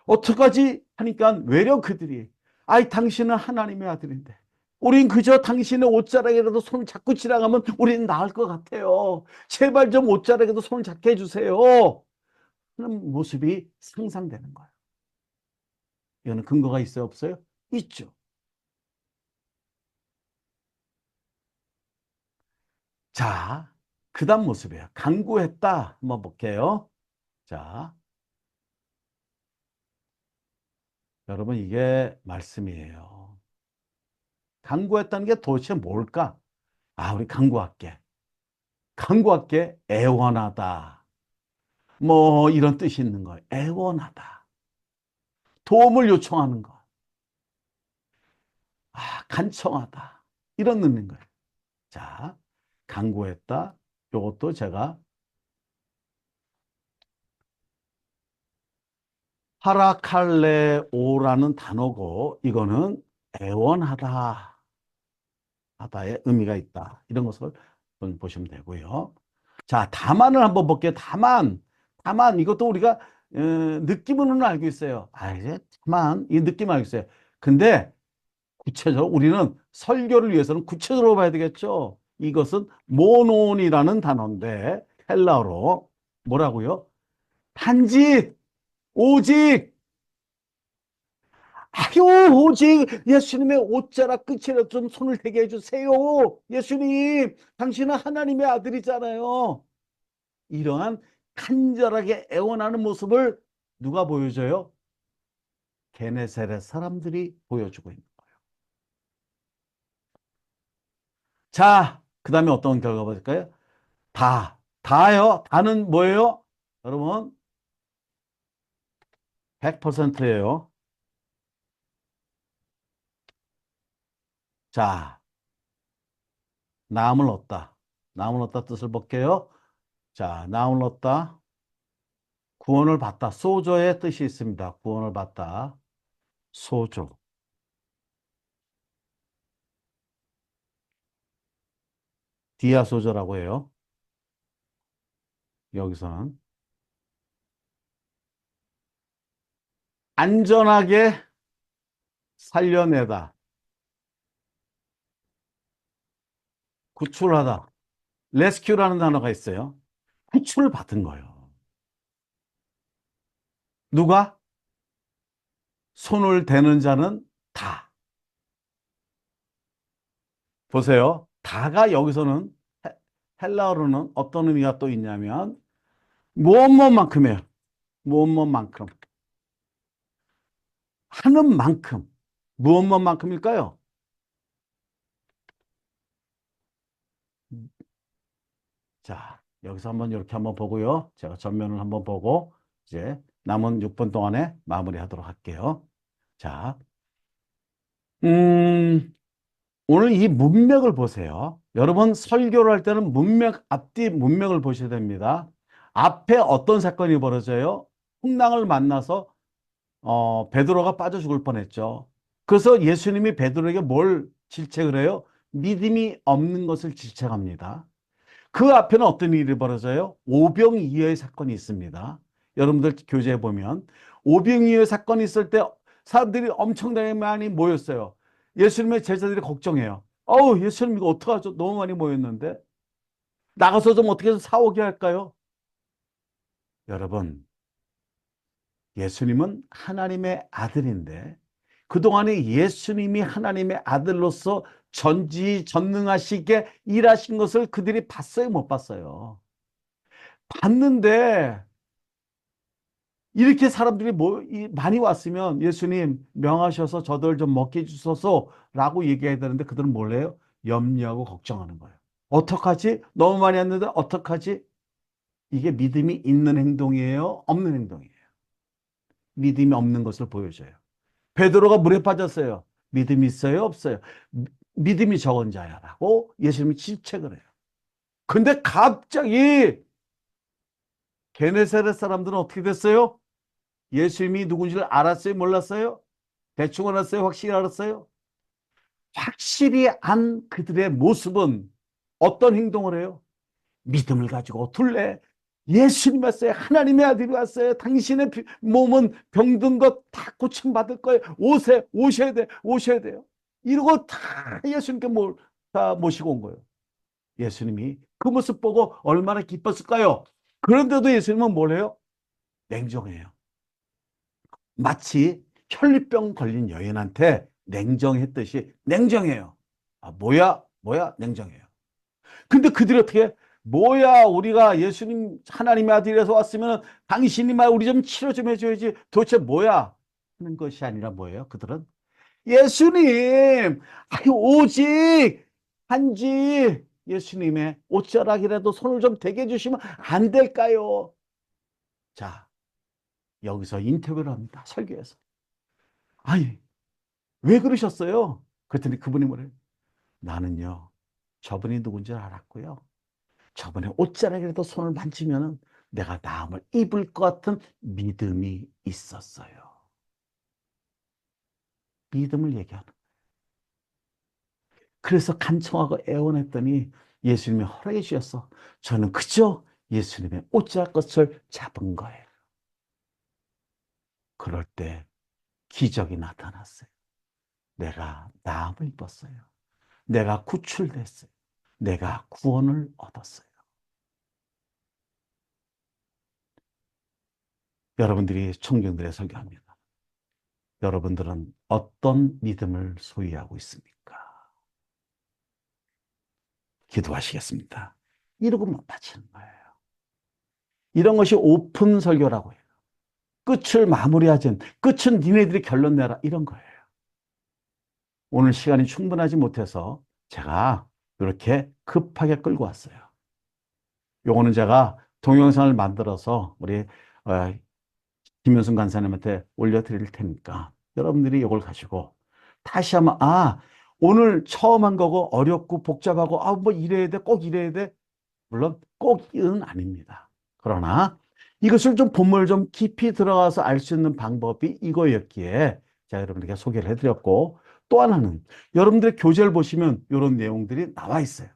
어떡하지? 하니까 외려 그들이, 아이, 당신은 하나님의 아들인데 우린 그저 당신의 옷자락이라도 손을 잡고 지나가면 우리는 나을 것 같아요. 제발 좀 옷자락에도 손을 잡게 해주세요. 하는 모습이 상상되는 거예요. 이거는 근거가 있어요, 없어요? 있죠. 자, 그 다음 모습이에요. 강구했다. 한번 볼게요. 자, 여러분, 이게 말씀이에요. 강구했다는 게 도대체 뭘까? 우리 강구할게. 강구할게. 애원하다. 뭐, 이런 뜻이 있는 거예요. 애원하다. 도움을 요청하는 것. 간청하다. 이런 의미인 거예요. 자, 강구했다. 이것도 제가 파라칼레오라는 단어고, 이거는 애원하다. 하다의 의미가 있다. 이런 것을 보시면 되고요. 자, 다만을 한번 볼게요. 다만. 다만, 이것도 우리가, 느낌으로는 알고 있어요. 이제 다만, 이 느낌 알고 있어요. 근데, 구체적으로 우리는 설교를 위해서는 구체적으로 봐야 되겠죠. 이것은 모논이라는 단어인데, 헬라어로 뭐라고요? 단지, 오직, 오직 예수님의 옷자락 끝이라도 좀 손을 대게 해주세요. 예수님, 당신은 하나님의 아들이잖아요. 이러한 간절하게 애원하는 모습을 누가 보여줘요? 게네사렛 사람들이 보여주고 있는 거예요. 자, 그 다음에 어떤 결과 볼까요? 다요. 다는 뭐예요? 여러분, 100%예요. 자, 남을 얻다. 남을 얻다 뜻을 볼게요. 자, 남을 얻다. 구원을 받다. 소조의 뜻이 있습니다. 구원을 받다. 소조. 디아소조라고 해요. 여기서는. 안전하게 살려내다. 구출하다. 레스큐라는 단어가 있어요. 구출을 받은 거예요. 누가? 손을 대는 자는 다. 보세요. 다가 여기서는 헬라어로는 어떤 의미가 또 있냐면 무엇만큼이에요. 무엇만큼. 하는 만큼. 무엇만큼일까요? 자, 여기서 한번 이렇게 한번 보고요. 제가 전면을 한번 보고 이제 남은 6분 동안에 마무리하도록 할게요. 자, 오늘 이 문맥을 보세요. 여러분, 설교를 할 때는 앞뒤 문맥을 보셔야 됩니다. 앞에 어떤 사건이 벌어져요? 풍랑을 만나서 베드로가 빠져 죽을 뻔했죠. 그래서 예수님이 베드로에게 뭘 질책을 해요? 믿음이 없는 것을 질책합니다. 그 앞에는 어떤 일이 벌어져요? 오병이어의 사건이 있습니다. 여러분들 교재에 보면 오병이어 사건이 있을 때 사람들이 엄청나게 많이 모였어요. 예수님의 제자들이 걱정해요. 어우, 예수님 이거 어떡하죠? 너무 많이 모였는데. 나가서 좀 어떻게 해서 사오게 할까요? 여러분, 예수님은 하나님의 아들인데 그동안에 예수님이 하나님의 아들로서 전지전능하시게 일하신 것을 그들이 봤어요, 못 봤어요? 봤는데 이렇게 사람들이 많이 왔으면 예수님 명하셔서 저들 좀 먹게 해주소서라고 얘기해야 되는데 그들은 뭘래요? 염려하고 걱정하는 거예요. 어떡하지? 너무 많이 왔는데 어떡하지? 이게 믿음이 있는 행동이에요? 없는 행동이에요? 믿음이 없는 것을 보여줘요. 베드로가 물에 빠졌어요. 믿음이 있어요? 없어요? 믿음이 적은 자야라고 예수님이 질책을 해요. 근데 갑자기 게네사렛 사람들은 어떻게 됐어요? 예수님이 누군지를 알았어요? 몰랐어요? 대충 알았어요? 확실히 알았어요? 확실히 안 그들의 모습은 어떤 행동을 해요? 믿음을 가지고 둘레 예수님 왔어요. 하나님의 아들이 왔어요. 당신의 몸은 병든 것 다 고침받을 거예요. 오셔야 돼, 오셔야 돼요. 이러고 다 예수님께 다 모시고 온 거예요. 예수님이 그 모습 보고 얼마나 기뻤을까요? 그런데도 예수님은 뭘 해요? 냉정해요. 마치 혈리병 걸린 여인한테 냉정했듯이 냉정해요. 아, 뭐야, 냉정해요. 근데 그들이 어떻게, 뭐야, 우리가 예수님 하나님의 아들이라서 왔으면 당신이 말 우리 좀 치료 좀 해줘야지. 도대체 뭐야? 하는 것이 아니라 뭐예요? 그들은 예수님, 아유, 오직 한지 예수님의 옷자락이라도 손을 좀 대게 해주시면 안 될까요? 자, 여기서 인터뷰를 합니다. 설교에서. 아니, 왜 그러셨어요? 그랬더니 그분이 뭐래요? 나는요, 저분이 누군지 알았고요. 저분의 옷자락이라도 손을 만지면 내가 나음을 입을 것 같은 믿음이 있었어요. 믿음을 얘기하는. 그래서 간청하고 애원했더니 예수님이 허락해 주셔서 저는 그저 예수님의 옷자락 것을 잡은 거예요. 그럴 때 기적이 나타났어요. 내가 나음을 입었어요. 내가 구출됐어요. 내가 구원을 얻었어요. 여러분들이 청중들의 설교합니다. 여러분들은 어떤 믿음을 소유하고 있습니까? 기도하시겠습니다. 이러고 마치는 거예요. 이런 것이 오픈 설교라고 해요. 끝을 마무리하진, 끝은 니네들이 결론 내라, 이런 거예요. 오늘 시간이 충분하지 못해서 제가 이렇게 급하게 끌고 왔어요. 요거는 제가 동영상을 만들어서 우리 김현순 간사님한테 올려드릴 테니까 여러분들이 이걸 가지고 다시 한번, 오늘 처음 한 거고 어렵고 복잡하고, 뭐 이래야 돼, 꼭 이래야 돼. 물론 꼭은 아닙니다. 그러나 이것을 좀 본문을 좀 깊이 들어가서 알 수 있는 방법이 이거였기에 제가 여러분들께 소개를 해드렸고, 또 하나는 여러분들의 교재를 보시면 이런 내용들이 나와 있어요.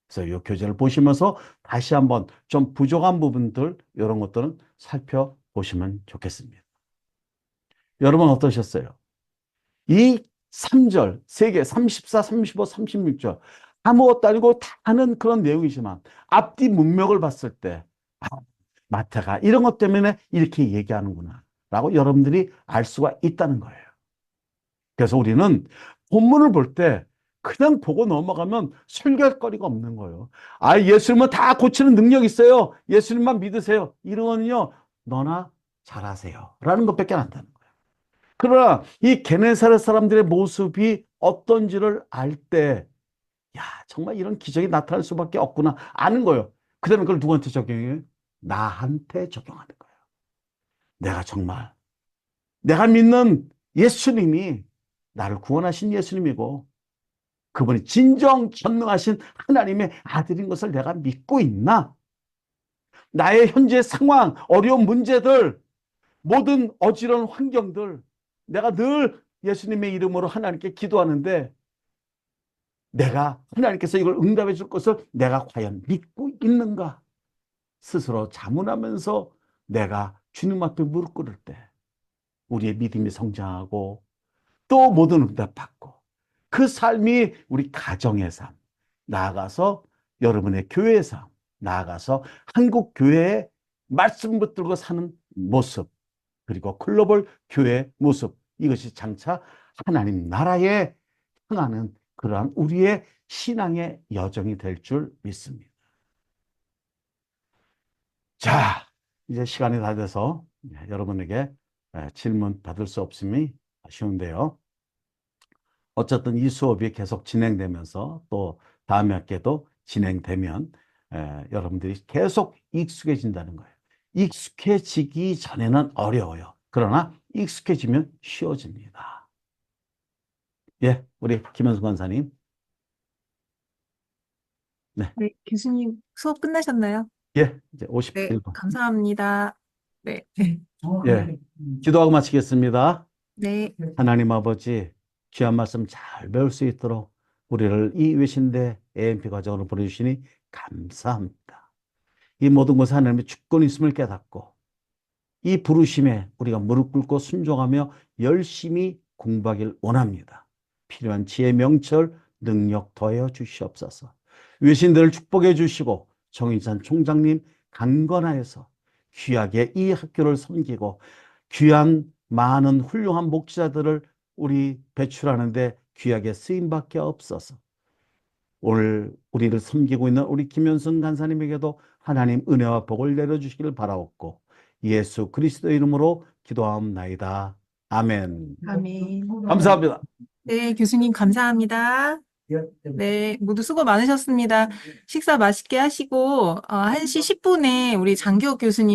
그래서 이 교재를 보시면서 다시 한번 좀 부족한 부분들, 이런 것들은 살펴보시면 좋겠습니다. 여러분 어떠셨어요? 이 3절, 3개, 34, 35, 36절. 아무것도 아니고 다 아는 그런 내용이지만 앞뒤 문맥을 봤을 때, 마태가 이런 것 때문에 이렇게 얘기하는구나 라고 여러분들이 알 수가 있다는 거예요. 그래서 우리는 본문을 볼 때 그냥 보고 넘어가면 설교할 거리가 없는 거예요. 예수님은 다 고치는 능력 있어요. 예수님만 믿으세요. 이런 거는요, 너나 잘하세요 라는 것밖에 안 된다는 거예요. 그러나 이 게네사렛 사람들의 모습이 어떤지를 알 때, 야, 정말 이런 기적이 나타날 수밖에 없구나 아는 거예요. 그 다음에 그걸 누구한테 적용해요? 나한테 적용하는 거예요. 내가 정말, 내가 믿는 예수님이 나를 구원하신 예수님이고, 그분이 진정 전능하신 하나님의 아들인 것을 내가 믿고 있나? 나의 현재 상황, 어려운 문제들, 모든 어지러운 환경들, 내가 늘 예수님의 이름으로 하나님께 기도하는데 내가 하나님께서 이걸 응답해 줄 것을 내가 과연 믿고 있는가? 스스로 자문하면서 내가 주님 앞에 무릎 꿇을 때 우리의 믿음이 성장하고 또 모든 응답받고 그 삶이 우리 가정의 삶, 나아가서 여러분의 교회의 삶, 나아가서 한국 교회의 말씀 붙들고 사는 모습, 그리고 글로벌 교회의 모습, 이것이 장차 하나님 나라에 향하는 그러한 우리의 신앙의 여정이 될 줄 믿습니다. 자, 이제 시간이 다 돼서 여러분에게 질문 받을 수 없음이 아쉬운데요. 어쨌든 이 수업이 계속 진행되면서 또 다음 학기에도 진행되면 여러분들이 계속 익숙해진다는 거예요. 익숙해지기 전에는 어려워요. 그러나 익숙해지면 쉬워집니다. 예, 우리 김현수 권사님. 네, 네, 교수님 수업 끝나셨나요? 예, 이제 네, 51분. 감사합니다. 네. 예, 기도하고 마치겠습니다. 네. 하나님 아버지, 귀한 말씀 잘 배울 수 있도록 우리를 이 외신대 AMP 과정으로 보내주시니 감사합니다. 이 모든 것에 하나님의 주권이 있음을 깨닫고 이 부르심에 우리가 무릎 꿇고 순종하며 열심히 공부하길 원합니다. 필요한 지혜, 명철, 능력 더하여 주시옵소서. 외신들을 축복해 주시고 정인산 총장님 강건하여서 귀하게 이 학교를 섬기고 귀한 많은 훌륭한 목자들을 우리 배출하는데 귀하게 쓰임받게 없어서 오늘 우리를 섬기고 있는 우리 김현승 간사님에게도 하나님 은혜와 복을 내려주시기를 바라옵고 예수 그리스도의 이름으로 기도하옵나이다. 아멘. 아멘. 감사합니다. 네, 교수님 감사합니다. 네, 모두 수고 많으셨습니다. 식사 맛있게 하시고 1시 10분에 우리 장기혁 교수님